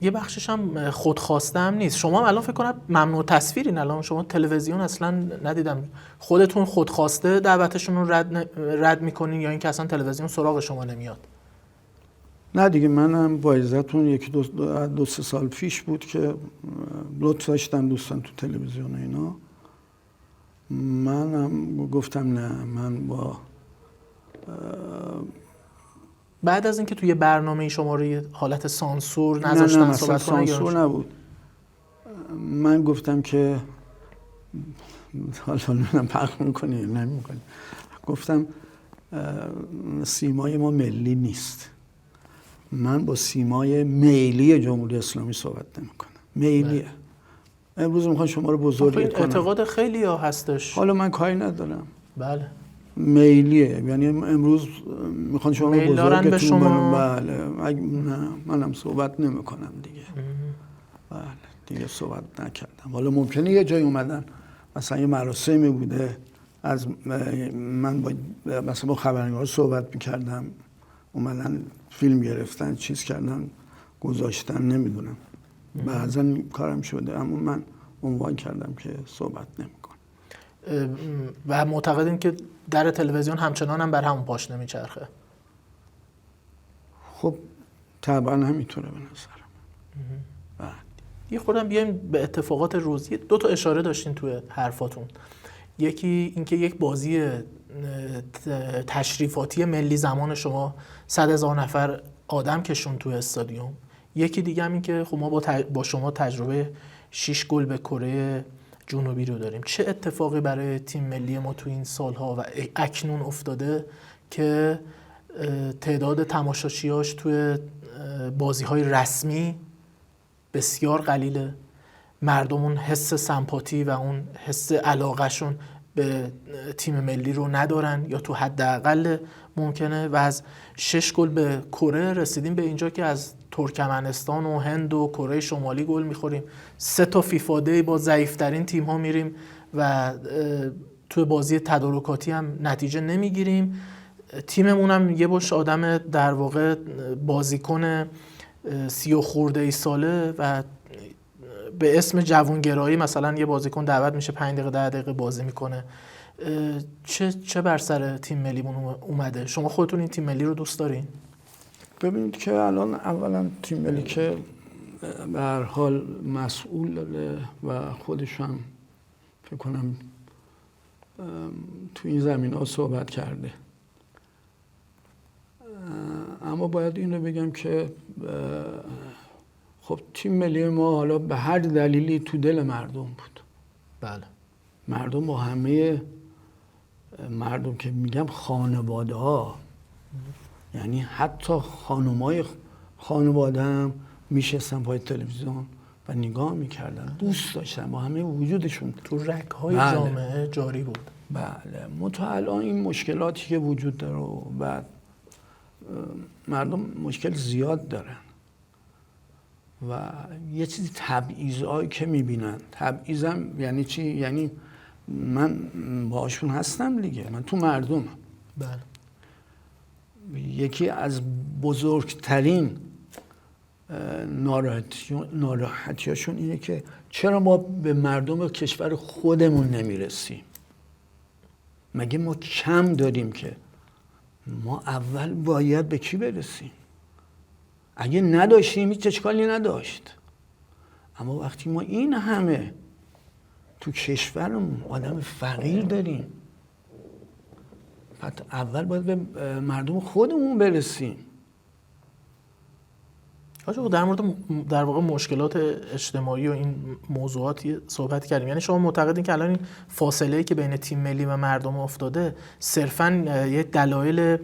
یه بخشش هم خودخواسته هم نیست. شما هم الان فکر کنم ممنوع تصویرین، الان شما تلویزیون اصلا ندیدم، خودتون خودخواسته دعوتشون رو رد میکنین یا اینکه اصلا تلویزیون سراغ شما نمیاد؟ نه دیگه، منم با عزتون یکی دو سه سال پیش بود که لطف داشتن دوستان تو تلویزیون اینا، منم گفتم نه، من با بعد از اینکه توی برنامه شما رو یه حالت سانسور نذاشتن نه صحبت کنن؟ سانسور نبود. من گفتم که حالا نمیدونم پخش میکنی یا نمیکنی، گفتم سیمای ما ملی نیست، من با سیمای میلی جمهوری اسلامی صحبت نمیکنم. میلیه. امروز میخوان شما رو بزرگ کنن. این اعتقاد خیلی ها هستش. حالا من کاری ندارم. بله. میلیه، یعنی امروز میخوان شما رو بزرگتون کنن. بله. نه منم صحبت نمیکنم دیگه. بله دیگه صحبت نکردم. حالا ممکنه یه جای اومدن مثلا یه مراسمی بوده، از من با خبرنگار صحبت میکردم، اومدن فیلم گرفتن چیز کردن گذاشتن، نمیدونم بعضا کارم شده، اما من عنوان کردم که صحبت نمیکنم. و معتقدین که در تلویزیون همچنان هم بر همون پاش نمیچرخه؟ خب طبعا همینطوره به نظرم. یه خودم بیایم به اتفاقات روزی. 2 تا اشاره داشتین توی حرفاتون، یکی اینکه یک بازی تشریفاتی ملی زمان شما 100,000 نفر آدم کشون توی استادیوم، یکی دیگه هم این که خب ما با شما تجربه 6 گل به کره جنوبی رو داریم. چه اتفاقی برای تیم ملی ما تو این سالها و اکنون افتاده که تعداد تماشاچیاش توی بازی‌های رسمی بسیار قلیله، مردم اون حس سمپاتی و اون حس علاقهشون به تیم ملی رو ندارن یا تو حداقل ممکنه، و از 6 گل به کره رسیدیم به اینجا که از ترکمنستان و هند و کره شمالی گل میخوریم، 3 تا فیفا دی با ضعیف‌ترین تیم‌ها میریم و تو بازی تدارکاتی هم نتیجه نمیگیریم. تیممون هم یه بش آدم در واقع بازیکن 30 خورده ای ساله و به اسم جوانگرایی مثلا یه بازیکن دعوت میشه 5 دقیقه 10 دقیقه بازی میکنه. چه بر سر تیم ملیمون اومده؟ شما خودتون این تیم ملی رو دوست دارین؟ ببینید که الان اولا تیم ملی که به هر حال مسئول و خودش هم فکر کنم تو این زمین ها صحبت کرده، اما باید این رو بگم که خب تیم ملی ما حالا به هر دلیلی تو دل مردم بود. بله. مردم با همه مردم که میگم خانواده ها، یعنی حتی خانمای خانواده هم میشستن پای تلویزیون و نگاه میکردن، دوست داشتن با همه وجودشون، تو رگ‌های بله. جامعه جاری بود. بله. منتها الان این مشکلاتی که وجود داره و بعد مردم مشکل زیاد دارن و یه چیزی تبعیضایی که میبینن. تبعیضم یعنی چی؟ یعنی من باهاشون هستم دیگه، من تو مردمم. بله. یکی از بزرگترین ناراحتیاشون اینه که چرا ما به مردم کشور خودمون نمیرسیم؟ مگه ما کم داریم؟ که ما اول باید به کی برسیم؟ اگه نداشتیم هیچ اشکالی نداشت، اما وقتی ما این همه تو کشورمون آدم فقیر داریم، پس اول باید به مردم خودمون برسیم. آقا در واقع مشکلات اجتماعی و این موضوعات صحبت کردیم. یعنی شما معتقدین که الان این فاصله‌ای که بین تیم ملی و مردم افتاده صرفاً یه دلایل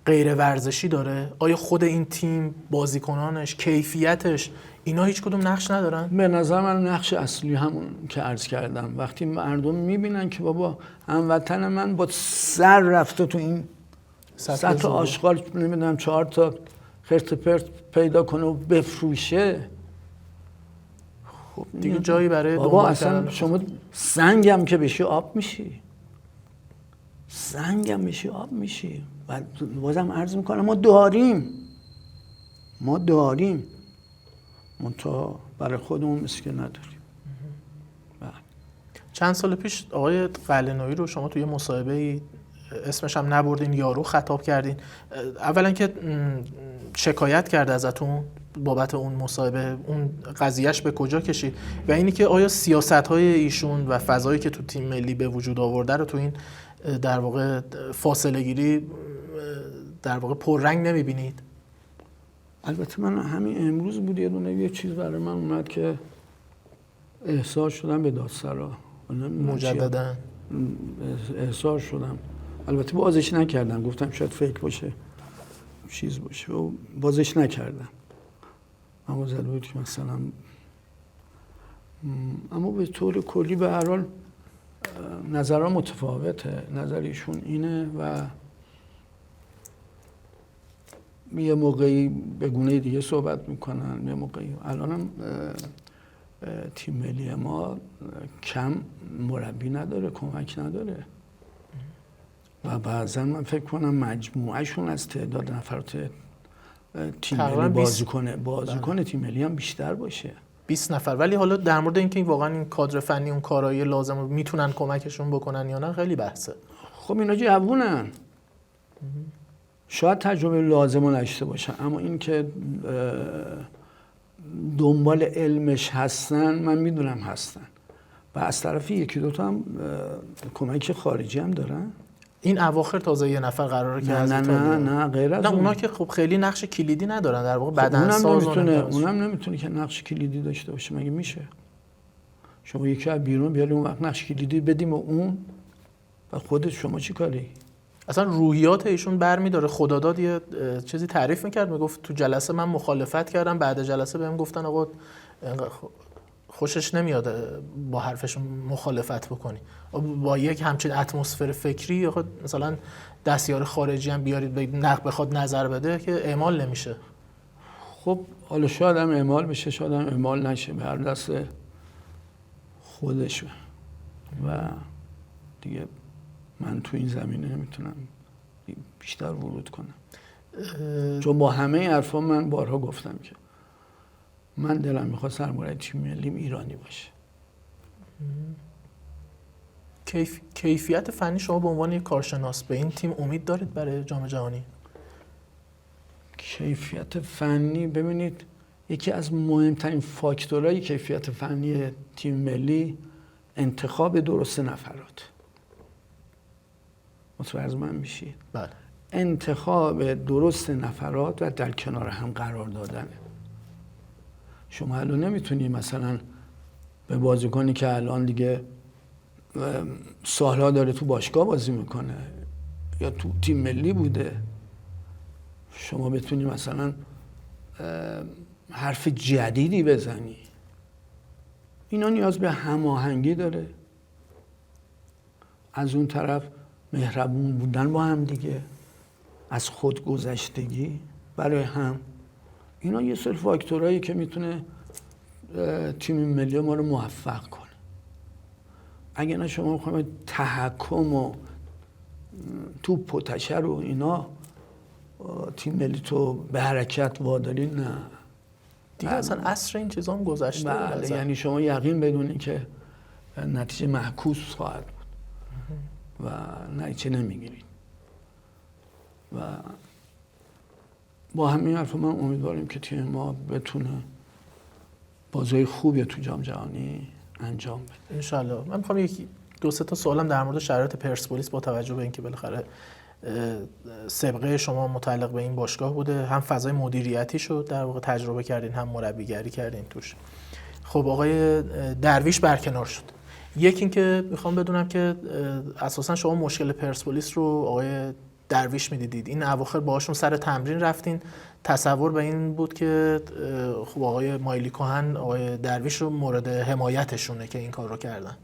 غیر ورزشی داره؟ آیا خود این تیم، بازیکنانش، کیفیتش، اینا هیچ کدوم نقش ندارن؟ به نظر من نقش اصلی همون که عرض کردم، وقتی مردم میبینن که بابا هموطن من با سر رفته تو این سطح آشغال، نمیدونم 4 تا خرت پرت پیدا کنه و بفروشه، خب دیگه جایی برای بابا اصلا شما سنگم که بشی آب میشی، سنگم بشی آب میشی. و بازم عرض میکنم ما داریم منتها برای خودمون مسکه نداریم. چند سال پیش آقای قلعه‌نویی رو شما توی مصاحبه اسمش هم نبردین، یارو خطاب کردین. اولا که شکایت کرده ازتون بابت اون مصاحبه، اون قضیهش به کجا کشید؟ و اینی که آیا سیاست‌های ایشون و فضایی که تو تیم ملی به وجود آورده رو تو این در واقع فاصله گیری در واقع پررنگ نمی‌بینید؟ البته من همین امروز بود یه چیز برای من اومد که احضار شدم به دادسرا، مجددا احضار شدم. البته بازش نکردم، گفتم شاید فیک باشه، چیز باشه، و بازش نکردم. اما زده بود که مثلا، اما به طور کلی به هر حال نظرها متفاوته. نظر ایشون اینه و یه موقعی به گونه دیگه صحبت میکنن، یه موقعی. الانم تیم ملی ما کم مربی نداره، کمک نداره و بعضا من فکر کنم مجموعهشون از تعداد نفرات تیم ملی بازیکن تیم ملی هم بیشتر باشه، 20 نفر. ولی حالا در مورد اینکه واقعا این کادر فنی اون کارایی لازم رو میتونن کمکشون بکنن یا نه خیلی بحثه. خب اینا جوونن، شاید تجربه لازم رو نشته باشن، اما این که دنبال علمش هستن من میدونم هستن و از طرف یکی دوتا هم کمک خارجی هم دارن. این اواخر تازه یه نفر قراره که نه غیر از اونا که خب خیلی نقش کلیدی ندارن در واقع، بدنساز اونم نمیتونه که نقش کلیدی داشته باشه. مگه میشه شما یکی از بیرون بیاری اون وقت نقش کلیدی بدیم و اون و خودت شما چی کاری؟ اصلا روحیات ایشون برمی‌داره. خداداد یه چیزی تعریف میکرد، میگفت تو جلسه من مخالفت کردم، بعد جلسه بهم گفتن آقا خوشش نمیاد با حرفش مخالفت بکنی. با یک همچین اتمسفر فکری مثلا دستیار خارجی هم بیارید بخواد نظر بده که اعمال نمیشه. خب حالا شاید هم اعمال بشه، شاید هم اعمال نشه، به هر دست خودشه و دیگه من تو این زمینه نمیتونم بیشتر ورود کنم، چون با همه حرفا من بارها گفتم که من دلم میخواد سرمربی تیم ملیم ایرانی باشه. کیفیت فنی شما به عنوان یک کارشناس به این تیم امید دارید برای جام جهانی؟ کیفیت فنی، ببینید یکی از مهمترین فاکتورهای کیفیت فنی تیم ملی انتخاب درست نفرات. متوجه من میشید؟ بله. انتخاب درست نفرات و در کنار هم قرار دادنه. شما الان نمیتونی مثلا به بازیکنی که الان دیگه سالها داره تو باشگاه بازی میکنه یا تو تیم ملی بوده، شما بتونی مثلا حرف جدیدی بزنی. اینا نیاز به هماهنگی داره، از اون طرف مهربون بودن با هم دیگه، از خودگذشتگی برای هم. اینا یه سری فاکتورایی که میتونه تیم ملی ما رو موفق کنه. اگه نه شما بخواید تحکم و توپ و تشر و اینا تیم ملی تو به حرکت واداری، نه دیگه اصلا عصر این چیزا هم گذشته. بله، یعنی شما یقین بدونید که نتیجه معکوس خواهد بود و نتیجه نمیگیرید و با همین حرف من امیدواریم که تیم ما بتونه بازی خوبی تو جام جهانی انجام بده ان شاءالله. من میخوام یکی دو سه تا سوالم در مورد شرایط پرسپولیس با توجه به اینکه بالاخره سابقه شما متعلق به این باشگاه بوده، هم فضای مدیریتی شد در واقع تجربه کردین، هم مربیگری کردین توش. خب آقای درویش برکنار شد. یکی این که میخوام بدونم که اساسا شما مشکل پرسپولیس رو آقای درویش میدیدید، این اواخر باهاشون سر تمرین رفتین، تصور به این بود که خب آقای مایلی کهن آقای درویش رو مورد حمایتشونه که این کار رو کردن؟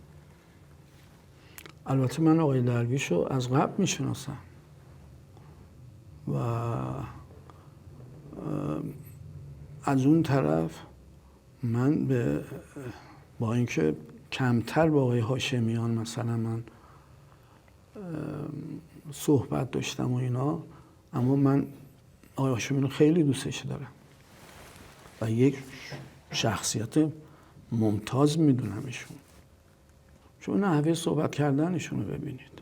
البته من آقای درویش رو از قبل میشناسم و از اون طرف من با اینکه کمتر با آقای هاشمیان مثلا من صحبت داشتم و اینا، اما من آقای هاشمیان خیلی دوستش دارم و یک شخصیت ممتاز میدونم ایشون، چون نحوه صحبت کردنشون رو ببینید.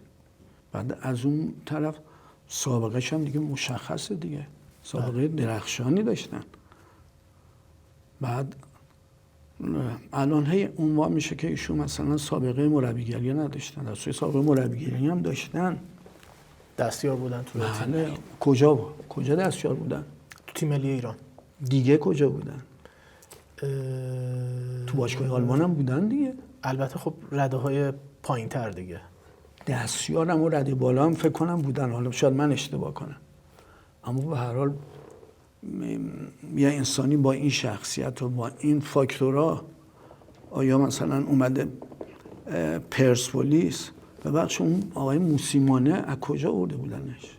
بعد از اون طرف سابقهش هم دیگه مشخصه دیگه، سابقه درخشانی داشتن. بعد الان هی عنوان میشه که ایشون مثلا سابقه مربیگری نداشتن، در صورتی سابقه مربیگری هم داشتن. دستیار بودن تو تیم. بله. کجا دستیار بودن؟ تو تیم ملی ایران. دیگه کجا بودن؟ تو باشگاه آلمان هم بودن دیگه. البته خب رده‌های پایین‌تر دیگه. دستیارم و رده بالا هم فکر کنم بودن، حالا شاید من اشتباه کنم، اما به هر حال یه انسانی با این شخصیت و با این فاکتورها آیا مثلا اومده پرسپولیس ببخش اون آقای موسیمانه از کجا آورده بودنش؟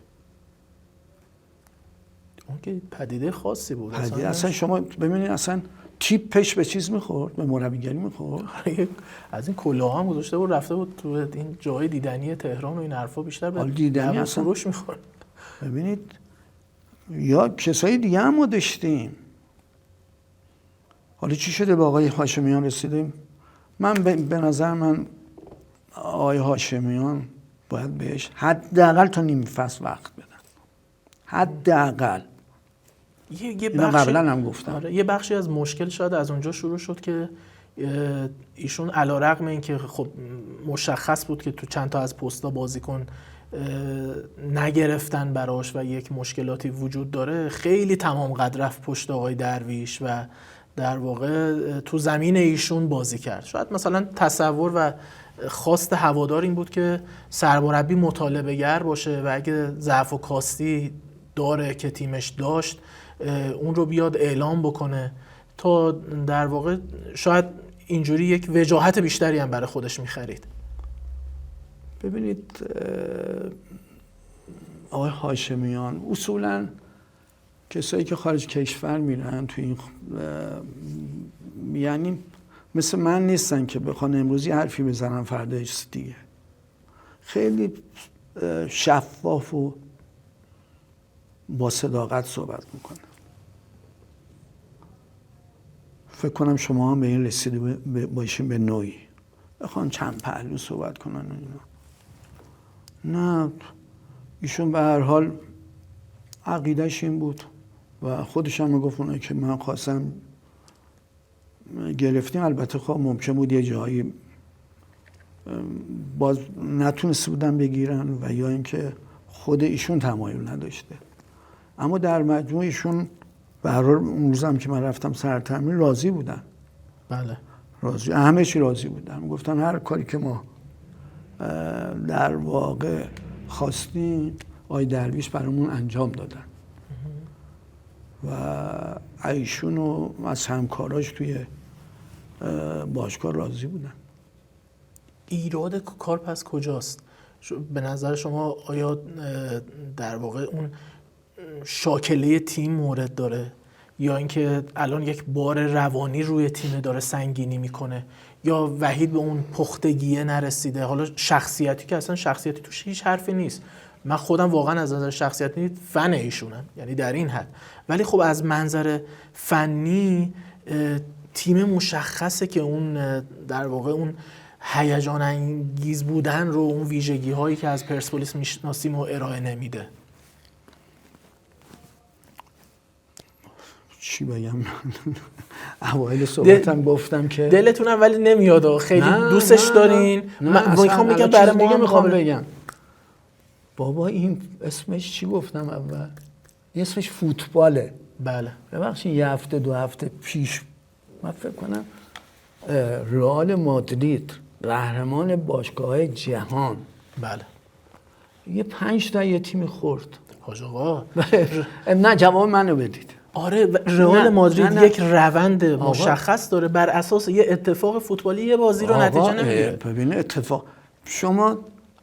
اون که پدیده خاصی بود. اصلا شما ببینید اصلا تیپش به چیز میخورد، به مربیگری میخورد. از این کلاه هم گذاشته بود رفته بود تو این جای دیدنی تهران و این حرفا بیشتر به دیدنی اصلا فروش میخورد. ببینید یا کسای دیگه هم ما داشتیم. حالا چی شده به آقای هاشمیان رسیدیم؟ من به نظر من آقای هاشمیان باید بهش حداقل تا نیم فصل وقت بدن، حداقل. یه اینو قبلا هم گفتم. آره، یه بخشی از مشکل شاید از اونجا شروع شد که ایشون علیرغم اینکه خب مشخص بود که تو چند تا از پست‌ها بازیکن نگرفتن براش و یک مشکلاتی وجود داره، خیلی تمام قد رفت پشت آقای درویش و در واقع تو زمین ایشون بازی کرد. شاید مثلا تصور و خواست هوادار این بود که سرمربی مطالبه گر باشه و اگه ضعف و کاستی داره که تیمش داشت اون رو بیاد اعلام بکنه تا در واقع شاید اینجوری یک وجاهت بیشتری هم برای خودش می‌خرید. ببینید آقای هاشمیان اصولاً کسایی که خارج کشور میرن تو این یعنی مثل من نیستن که بخوان امروزی حرفی بزنن فرداش دیگه. خیلی شفاف و با صداقت صحبت میکنن. فکر کنم شما هم به این رسیده باشین به نوعی بخوان چند پهلو صحبت کنن و اینا. نه، ایشون به هر حال عقیدهش این بود و خودش هم میگفت اونایی که من خواستم گرفتیم. البته خب ممکن بود یه جایی باز نتونسته بودن بگیرن و یا اینکه خود ایشون تمایل نداشته، اما در مجموع ایشون به هر حال اون روزم که من رفتم سر تمرین راضی بودن. بله راضی، همه چی راضی بودن. گفتن هر کاری که ما در واقع خواستیم آقای درویش برامون انجام دادن و ایشون و از همکاراش توی باشگاه راضی بودن. ایراد کار پس کجاست؟ به نظر شما آیا در واقع اون شاکله تیم مورد داره یا اینکه الان یک بار روانی روی تیم داره سنگینی میکنه یا وحید به اون پختگیه نرسیده؟ حالا شخصیتی که اصلا شخصیتی توش هیچ حرفی نیست، من خودم واقعا از نظر شخصیتی فن ایشونم، یعنی در این حد، ولی خب از منظر فنی تیم مشخصه که اون در واقع اون هیجان انگیز بودن رو، اون ویژگی هایی که از پرسپولیس میشناسیم و ارائه نمیده. چی بگم؟ اوایل صحبتم گفتم که دلتونم ولی نمیاد، خیلی دوستش دارین. من میخوام بگم برای ما میخوام بگم بابا این اسمش چی گفتم اول؟ این اسمش فوتباله. بله. ببخشید یه هفته دو هفته پیش من فکر کنم رئال مادرید قهرمان باشگاه جهان، بله، یه 5 تا یه تیم خورد. حاج آقا نه جواب منو بدید. آره، رئال مادرید یک روند مشخص داره، بر اساس یه اتفاق فوتبالی یه بازی رو نتیجه نمیگیره. ببین اتفاق، شما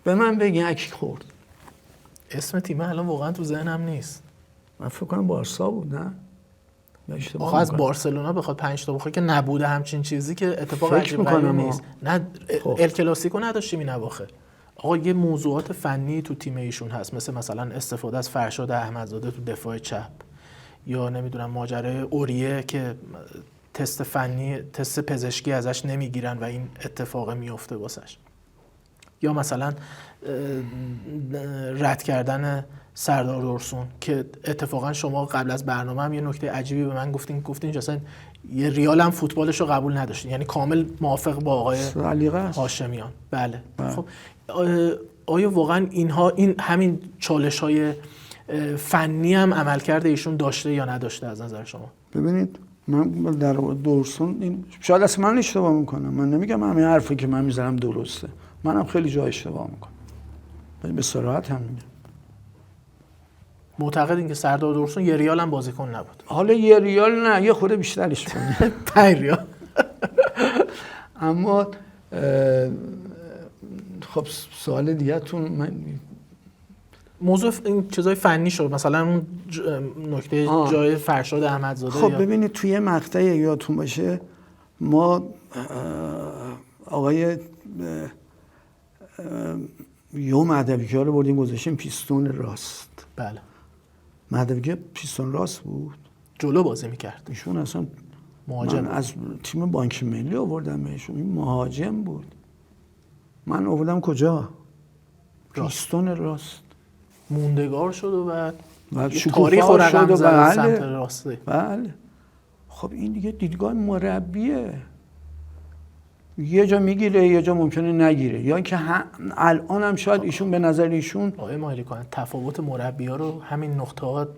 به من بگین کی خورد؟ اسم تیم الان واقعا تو ذهنم نیست. من فکر کنم بارسا بود. نه آخه از بارسلونا بخواد 5 تا بخوره که نبوده همچین چیزی که اتفاق عجیب غریبی نیست. نه ال کلاسیکو نداشتیم این اواخر. آقا یه موضوعات فنی تو تیم ایشون هست، مثلا استفاده از فرشاد احمدزاده تو دفاع چپ، یا نمیدونم ماجرای اوریه که تست فنی، تست پزشکی ازش نمیگیرن و این اتفاق میفته واسش. یا مثلا رد کردن سردار درسون که اتفاقا شما قبل از برنامه هم یه نکته عجیبی به من گفتین اصلا یه ریال هم فوتبالش رو قبول نداشتین، یعنی کامل موافق با آقای هاشمیان. بله. خب آیا واقعا این همین چالش‌های فنی هم عملکرد ایشون داشته یا نداشته از نظر شما؟ ببینید من در درسون این شاید اصلا من اشتباه میکنم، من نمیگم همین حرفی که من میزنم درسته، منم خیلی جا اشتباه میکنم، ولی به صراحت هم میگم. معتقدین که سردار درسون یه ریال هم بازیکن نبود؟ حالا یه ریال نه، یه خورده بیشترش کنه 5 ریال. اما خب سوال دیگه‌تون من موضوع این چیزای فنی شد، مثلا اون نکته جای فرشاد احمدزاده. خب ببینید توی مقطع یادتون باشه ما آقای یو مهدوی‌کیا رو بردیم گذاشتیم پیستون راست. بله. مهدوی‌کیا پیستون راست بود، جلو بازی میکرد. ایشون اصلا مهاجم من از تیم بانک ملی آوردم بهشون، این مهاجم بود. من آوردم کجا؟ پیستون راست. موندگار شد و تاریخ رو رقم زد سمت راسته. بله. خب این دیگه دیدگاه مربیه، یه جا میگیره یه جا ممکنه نگیره، یا اینکه الان هم شاید ایشون به نظر ایشون آقای مایلی کنن تفاوت مربی‌ها رو همین نقطه‌ها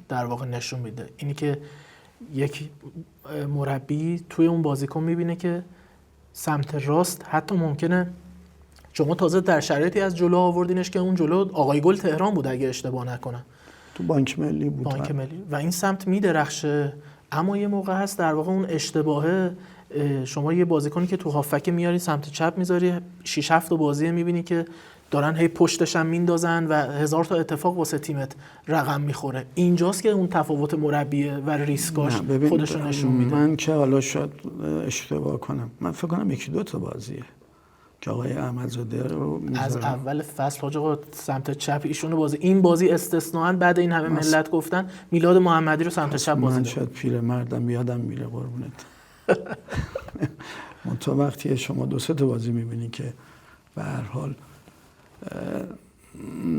در واقع نشون میده. اینی که یک مربی توی اون بازیکن میبینه که سمت راست حتی ممکنه شما تازه در شرایطی از جلو آوردینش که اون جلو آقای گل تهران بود اگه اشتباه نکنم، تو بانک ملی بود، بانک ملی، و این سمت میدرخشه. اما یه موقع هست در واقع اون اشتباهه، شما یه بازیکنی که تو هافک میاری سمت چپ میذاری 6 7 بازی میبینی که دارن هی پشتش هم میندازن و 1000 تا اتفاق واسه تیمت رقم میخوره. اینجاست که اون تفاوت مربیه و ریسکاش خودش رو نشون میده. من که حالا شاید اشتباه کنم، من فکر کنم 1-2 تا بازیه که آقای احمدزاده رو میذارم از اول فصل حاج آقا سمت چپ ایشونو بازی، این بازی استثناً بعد این همه ملت گفتن میلاد محمدی رو سمت چپ بازی من داد. شاید پیرمردم یادم میره قربونت. منتها وقتی شما 2-3 تا بازی میبینی که به هر حال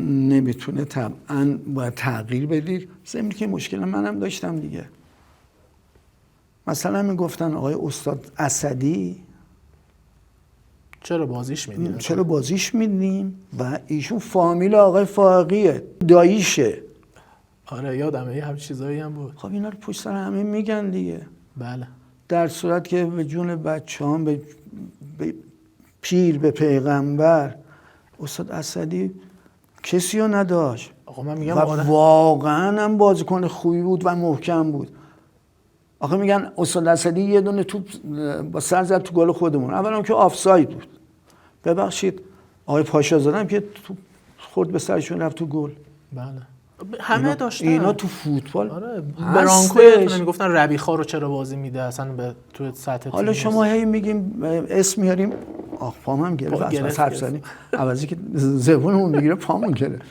نمیتونه، طبعا باید تغییر بدید. ضمن که مشکل منم داشتم دیگه، مثلا میگفتن آقای استاد اسدی چرا بازیش میدیم و ایشون فامیل آقای فائقیه، داییشه. آره یادمه یه همین چیزایی هم بود. خب اینا رو پشت سر همه میگن دیگه. بله. در صورت که به جون بچه‌هام، به پیر، به پیغمبر، استاد اسدی کسی رو نداشت. آقا من میگم واقعا هم بازیکن خوبی بود و محکم بود. آخه میگن استاد اسدی یه دونه توپ با سر زد تو گل خودمون، اولا که آفساید بود. ببخشید آقای پاشا زادم که توپ خورد به سرشون رفت تو گل. بله. همه داشتن اینا تو فوتبال. آره. برانکو میگفتن ربیخا رو چرا بازی میده اصلا به تو سطح. حالا شما هی میگیم اسم میاریم، آخ پام هم گرفت از حرف زدیم، عوضی که زبونمون میگیره پامون گرفت.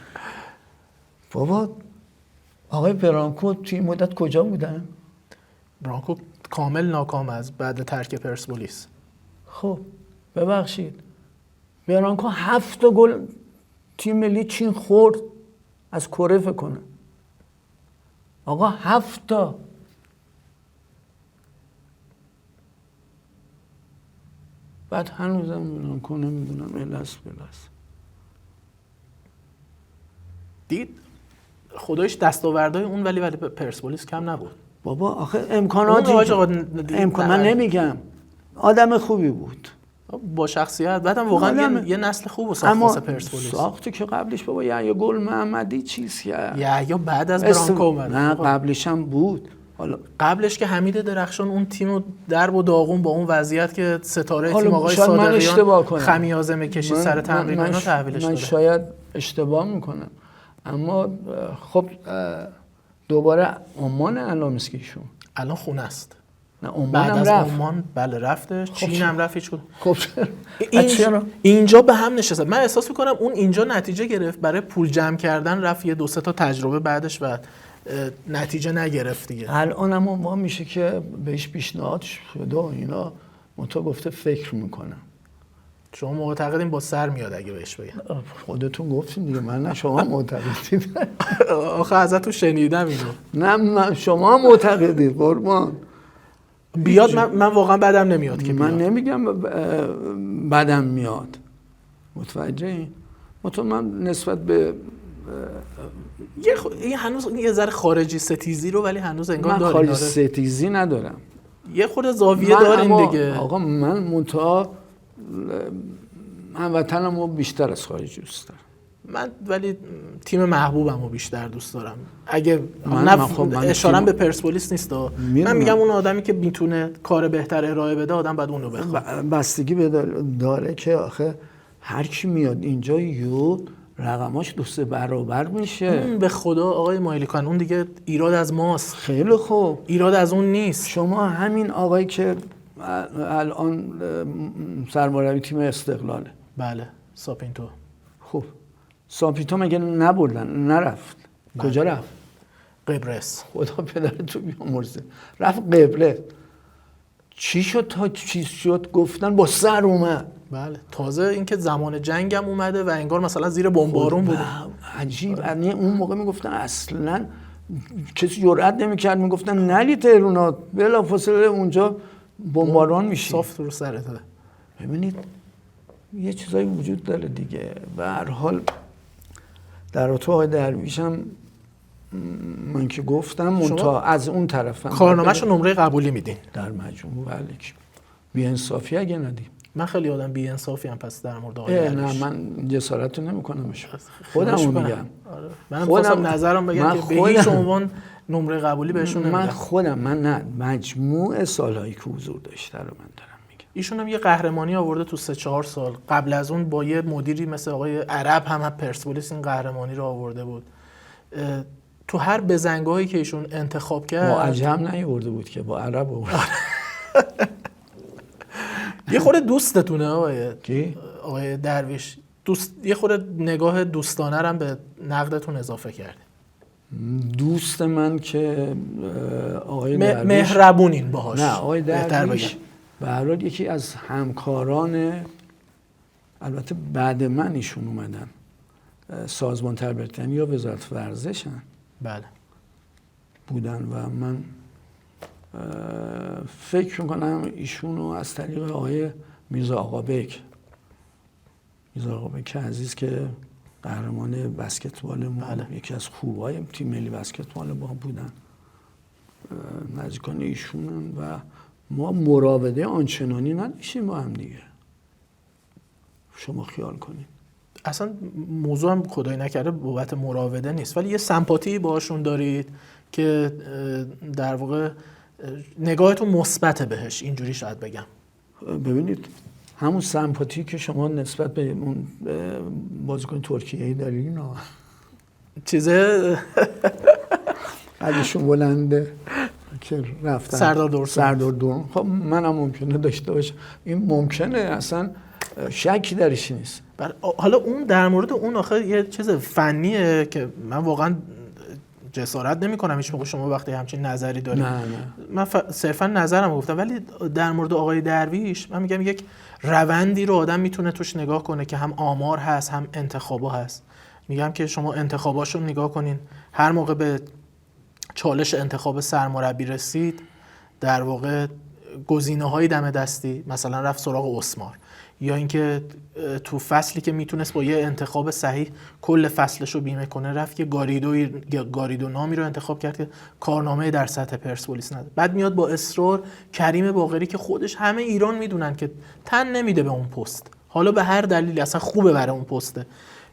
بابا آقای برانکو توی مدت کجا بودن؟ برانکو کامل ناکام از بعد ترک پرسپولیس. خب ببخشید برانکو 7 گل تیم ملی چین خورد از کره فکر کنم. آقا 7 تا. بعد هنوزم برانکو نمیدونم الس دید خدایش دستاوردهای اون ولی پرسپولیس کم نبود. بابا آخه امکاناتی من نمیگم، آدم خوبی بود با شخصیت، بعدم واقعا یه نسل خوب ساخت واسه پرسپولیس. ساخته که قبلش بابا یحیی گل محمدی چیز کرد، یا بعد از برانکو اومد. نه قبلش هم بود. حالا قبلش که حمید درخشان اون تیمو درب و داغون با اون وضعیت که ستاره تیم آقای صادقیان خمیازه کشید سر تمرین اینا تحویلش داد. من شاید اشتباه میکنم، اما خب دوباره عمان الان مسکیشون الان خونه است. نه عمان بعد هم از رفت. عمان بله رفتش. چین هم رفت. هیچ خب اینجا به هم نشسته. من احساس میکنم اون اینجا نتیجه گرفت، برای پول جمع کردن رفت یه 2-3 تا تجربه بعدش و نتیجه نگرفت دیگه. الان هم ما میشه که بهش پیشنهاد شده و اینا منتها گفته فکر میکنم. شما معتقدین با سر میاد اگه بهش بگم؟ خودتون گفتین دیگه، من نه شما معتقدید. آخه ازتون شنیدم اینو. نه من شما معتقدید قربان. بیاد من واقعا بدم نمیاد که بیاد. من نمیگم بدم میاد، متوجه این؟ من نسبت به این هنوز یه ذره خارجی ستیزی رو ولی هنوز انگار من داریم. خارجی ستیزی ندارم، یه خود زاویه داریم دیگه. آقا من منتها هموطنم رو بیشتر از خارج دوست دارم. من ولی تیم محبوبم رو بیشتر دوست دارم. اگه من اشارم به پرسپولیس نیست، من میگم اون آدمی که میتونه کار بهتر ارائه بده آدم باید اونو بخواد. بستگی داره که آخه هر کی میاد اینجا رقماش 2-3 برابر میشه. به خدا آقای مایلیکان اون دیگه ایراد از ماست. خیلی خوب، ایراد از اون نیست. شما همین آقایی که الان سرمربی تیم استقلاله، بله ساپینتو، خب ساپینتو مگه نرفت؟ بله. کجا رفت؟ قبرس. خدا پدرتو بیامرزه، رفت قبرس. چی شد تا چی شد گفتن با سر اومد. بله تازه اینکه زمان جنگ هم اومده و انگار مثلا زیر بمبارون بوده. عجیب. یعنی اون موقع میگفتن اصلا کسی جرئت نمیکرد، میگفتن نلی تهران بلافاصله اونجا بمباران میشه. صاف رو سرته. ببینید یه چیزایی وجود داره دیگه. به هر حال در تو آقای درویش هم من که گفتم منتها از اون طرفم کارنامه‌شو نمره قبولی میدین در مجموع. بله بی انصافی اگه ندیم. من خیلی آدم بی انصافی ام پس در مورد آقای نه من جسارت رو نمیکنم خودمو میگم. آره. من خواستم نظرم بگم که به هیچ عنوان نمره قبولی بهشون نمیدم. من نه مجموع سالهایی که حضور داشته رو من دارم میگم. ایشون هم یه قهرمانی آورده تو 3-4 سال. قبل از اون با یه مدیری مثل آقای عرب هم پرسپولیس این قهرمانی رو آورده بود. تو هر بزنگاهی که ایشون انتخاب کرد با عجم نیاورده بود که با عرب آورد. یه خورده دوستتونه آقای درویش، یه خورده نگاه دوستانه هم به نقدتون اضافه کرده. دوست من که آقای درویش مهربونین باهاش. نه آقای درویش به هر حال یکی از همکاران، البته بعد من ایشون اومدن سازمان تربیت یا وزارت ورزشن. بله بودن و من فکر میکنم ایشونو از طریق آقای میرزا آقابک عزیز که قهرمان بسکتبال ما، یکی از خوبای تیم ملی بسکتبال ما بودن، نزدیکان ایشونن و ما مراوده آنچنانی نداشتیم با هم دیگه. شما خیال کنید اصلا موضوع هم خدای نکرده بابت مراوده نیست، ولی یه سمپاتی باهاشون دارید که در واقع نگاهتون مثبته بهش، اینجوری شاید بگم. ببینید همون سمپاتی که شما نسبت به اون بازیکن ترکیه‌ای دارین چیزه قدشون بلنده که رفتن سردار دوران. خب منم ممکنه داشته باشم، این ممکنه، اصلا شکی درش نیست. حالا اون در مورد اون آخه یه چیز فنیه که من واقعا جسارت نمی‌کنم هیچ موقع شما وقتی همچین نظری دارید. نه. من صرفا نظرم گفتم، ولی در مورد آقای درویش من میگم یک روندی رو آدم میتونه توش نگاه کنه که هم آمار هست هم انتخابا هست. میگم که شما انتخاباشو نگاه کنین، هر موقع به چالش انتخاب سرمربی رسید در واقع گزینه‌های دم دستی، مثلا رفت سراغ اسمار، یا اینکه تو فصلی که میتونست با یه انتخاب صحیح کل فصلش رو بیمه کنه رفت یه گاریدو نامی رو انتخاب کرد که کارنامه در سطح پرسپولیس نداره. بعد میاد با اصرار کریم باقری که خودش همه ایران میدونن که تن نمیده به اون پست، حالا به هر دلیلی اصلا خوبه برای اون پسته،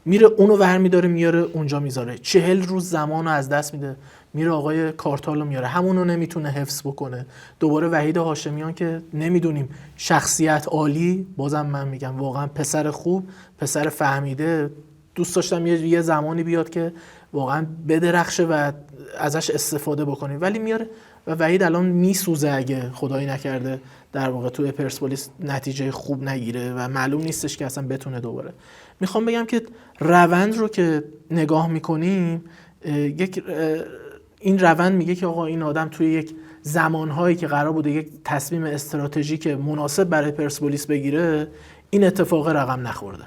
میره اونو ورمیداره میاره اونجا میذاره، 40 روز زمانو از دست میده، میره آقای کارتالو میاره، همونو نمیتونه حفظ بکنه، دوباره وحید هاشمیان که نمیدونیم شخصیت عالی، بازم من میگم واقعا پسر خوب، پسر فهمیده، دوست داشتم یه زمانی بیاد که واقعا بدرخشه و ازش استفاده بکنیم، ولی میاره و وحید الان میسوزه اگه خدایی نکرده در واقع توی پرسپولیس نتیجه خوب نگیره و معلوم نیستش که اصلا بتونه دوباره. میخوام بگم که روند رو که نگاه میکنیم، یک این روند میگه که آقا این آدم توی یک زمانهایی که قرار بوده یک تصمیم استراتژیک مناسب برای پرسپولیس بگیره این اتفاق رقم نخورده.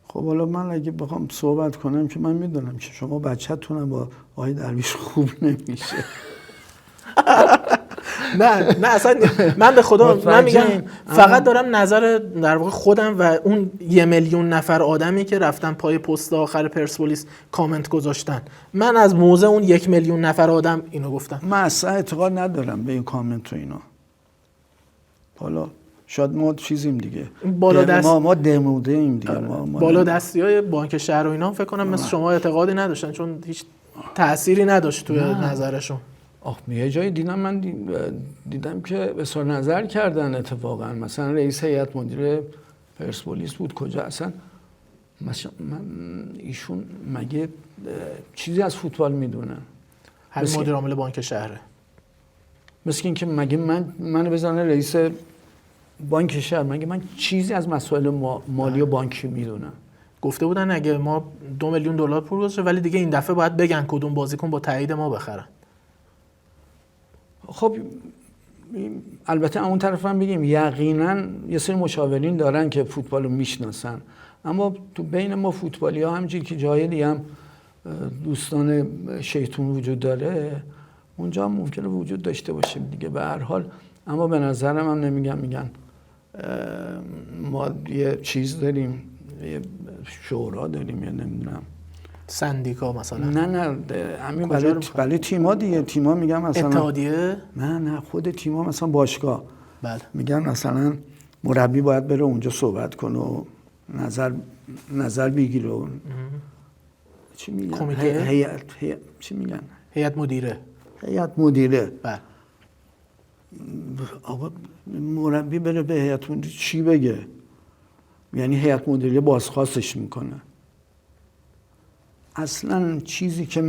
خب حالا من اگه بخوام صحبت کنم که من میدونم که شما بچه‌تونم با آقای درویش خوب نمیشه. نه اصلا من به خدا من میگم فقط دارم نظر در واقع خودم و اون 1 میلیون نفر آدمی که رفتن پای پست آخر پرسپولیس کامنت گذاشتن، من از موضع اون 1 میلیون نفر آدم اینو گفتم. من اصلا اعتقاد ندارم به این کامنت و اینا. حالا شاید ما چیزیم دیگه، بالا دست ما دموده ایم دیگه. ما بالا دستیای بانک شهر و اینا فکر کنم مثل شما اعتقادی نداشتن چون هیچ تأثیری نداشت توی نظرشون. یه جایی دیدم، من دیدم که اظهار نظر کردن اتفاقا، مثلا رئیس هیئت مدیره پرسپولیس بود کجا، اصلا ایشون مگه چیزی از فوتبال میدونه؟ همین مدیر عامل بانک شهره. مثل اینکه مگه منو بزنه رئیس بانک شهر، مگه من چیزی از مسائل مالی و بانکی میدونم؟ گفته بودن اگه ما 2 میلیون دلار پول گذاشته ولی دیگه این دفعه باید بگن کدوم بازیکن با تایید ما بخرن. خب البته اون طرف هم بگیم یقینا یه سری مشاورین دارن که فوتبال رو میشناسن، اما تو بین ما فوتبالی ها همینجوری که جای دیگه هم دوستان شیطون وجود داره اونجا هم ممکنه وجود داشته باشه دیگه به هر حال. اما به نظرم هم میگن ما یه چیز داریم، یه شورا داریم یا نمیدونم سندیکا مثلا. نه همین برای تیم‌ها دیگه، تیم‌ها میگم مثلا اتحادیه. نه خود تیم‌ها مثلا باشگاه. بله. میگن مثلا مربی باید بره اونجا صحبت کنه و نظر بگیره و چی میگن؟ هیئت چی میگن؟ هیئت مدیره. هیئت مدیره. بله. آقا مربی بره به هیئت مدیره چی بگه؟ یعنی هیئت مدیره بازخواستش میکنه. اصلا چیزی که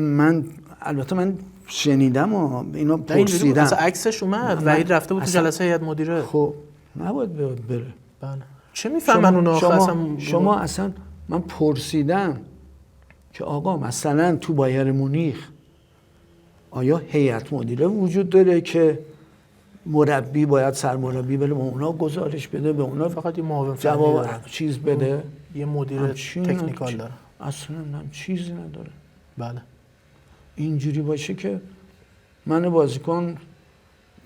البته من شنیدم و اینا پرسیدم، اصلا عکسش اومد وحید رفته بود تو جلسه هیئت مدیره. خب نباید بره. بله. چه میفهمن اونا؟ شما اصلا من پرسیدم که آقا مثلا تو بایر مونیخ آیا هیئت مدیره وجود داره که مربی باید سرمربی بره به اونا گزارش بده، به اونا فقط یه معاون جواب چیز بده، یه مدیر تکنیکال داره؟ اصلا هم چیزی نداره. بله. اینجوری باشه که من بازیکن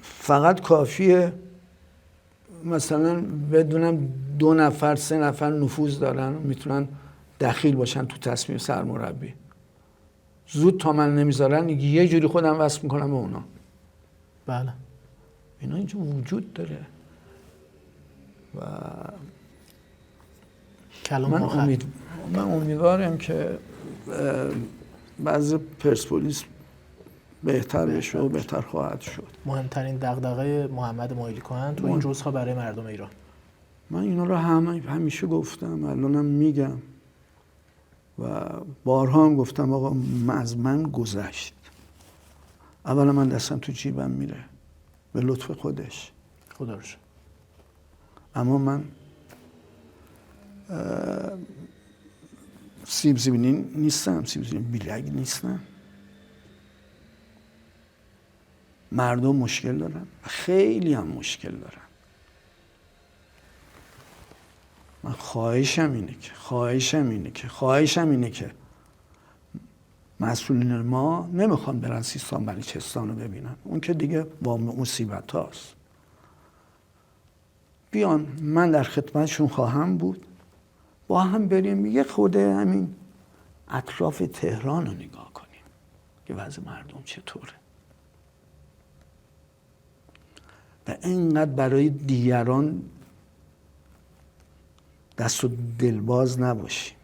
فقط کافیه مثلا بدونم 2 نفر 3 نفر نفوذ دارن میتونن دخیل باشن تو تصمیم سرمربی، زود تا من نمیذارن یه جوری خودم وصل میکنم به اونا. بله. اینا اینجا وجود داره و من امیدوارم که بعض پرسپولیس بهتر بشه و بهتر خواهد شد. مهمترین دغدغه محمد مایلیکویان تو این روزها برای مردم ایران. من اینا رو همیشه گفتم، الانم میگم و بارها هم گفتم آقا از من گذشت. اولا من دستم تو جیبم میره به لطف خودش، خدا رو شکر. اما من سیب زمینی نیستم، سیب زمینی بیلگ نیستم. مردم مشکل دارن، خیلی هم مشکل دارن. من خواهشم اینه که مسئولین ما نمیخوان برن سیستان بلوچستان رو ببینن، اون که دیگه با مصیبت هاست. بیان، من در خدمتشون خواهم بود، با هم بریم یه خورده همین اطراف تهران رو نگاه کنیم که وضع مردم چطوره و اینقدر برای دیگران دست و دلباز نباشیم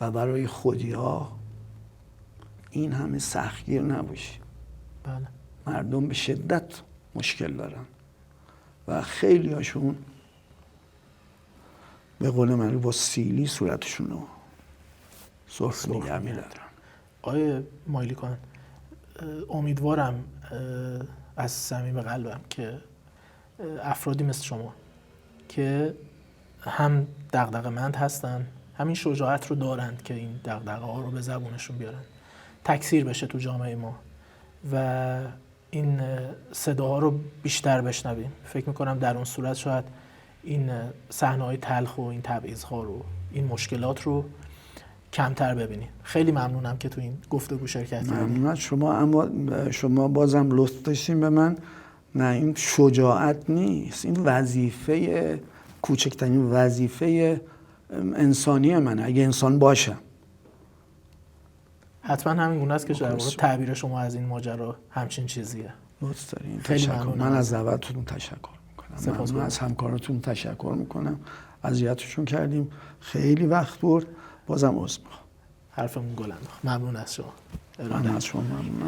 و برای خودی‌ها این همه سختگیر نباشیم. بله. مردم به شدت مشکل دارن و خیلی هاشون به قول من با سیلی صورتشون رو سرخ نگه می‌دارن. آقای مایلیکویان، امیدوارم از صمیم قلبم که افرادی مثل شما که هم دغدغه‌مند هستن، همین شجاعت رو دارند که این دغدغه‌ها رو به زبونشون بیارن، تکثیر بشه تو جامعه ما و این صداها رو بیشتر بشنویم. فکر میکنم در اون صورت شاید این صحنه‌های تلخ و این تبعیض‌ها رو، این مشکلات رو کمتر ببینیم. خیلی ممنونم که تو این گفتگو شرکت کردید. ممنون از شما. اما شما بازم لطف داشتین به من. نه این شجاعت نیست، این وظیفه، کوچکترین وظیفه انسانی منه اگه انسان باشم. حتما همین گونه است که در واقع تعبیر شما از این ماجرا همچین چیزیه. لطف دارین. خیلی تشکر. ممنونم. من از دعوتتون تشکر میکنم. من از همکاراتون تشکر میکنم. اذیتشون کردیم، خیلی وقت برد، بازم عذر میخوام. حرفمون گل انداخت. ممنون از شما. من از شما ممنونم.